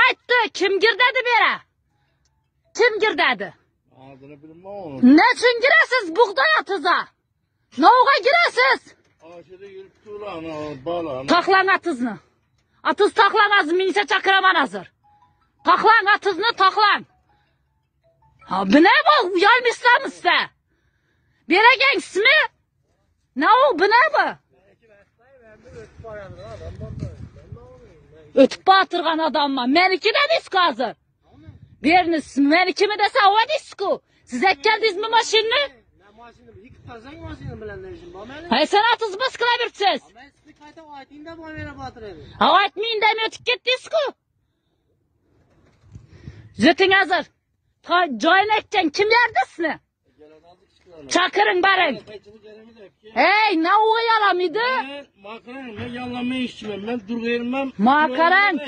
aytdi? Kim girdadi bera? Kim girdadi? Adını bilmem. Ne için giresiz buğday atıza? Noğ'a giresiz? Aşırı yürüp tuğlan, balan. Taklan atızni. Atız taklan azı, minse çakıraman hazır. Taklan atızni, taklan. Ha, bu ne bu? Uyalmışsan size. Beregen ismi? Ne o, bu ne bu? Ötüp batırgan adamma. Meniki de disk hazır. Biriniz, meniki mi dese o disku. Siz ekkeldiniz mi maşinini? Hay sen atız baskıla birtsiz. Ha aytmayın demi ötüp ket disku. Zötün hazır. Joyun ekeceksin. Kim yerdesini? Çakırın barın. Hey ne o yalamıydı? Makaran ben yalanmayı içmem. Ben durgayırmam. Makaran.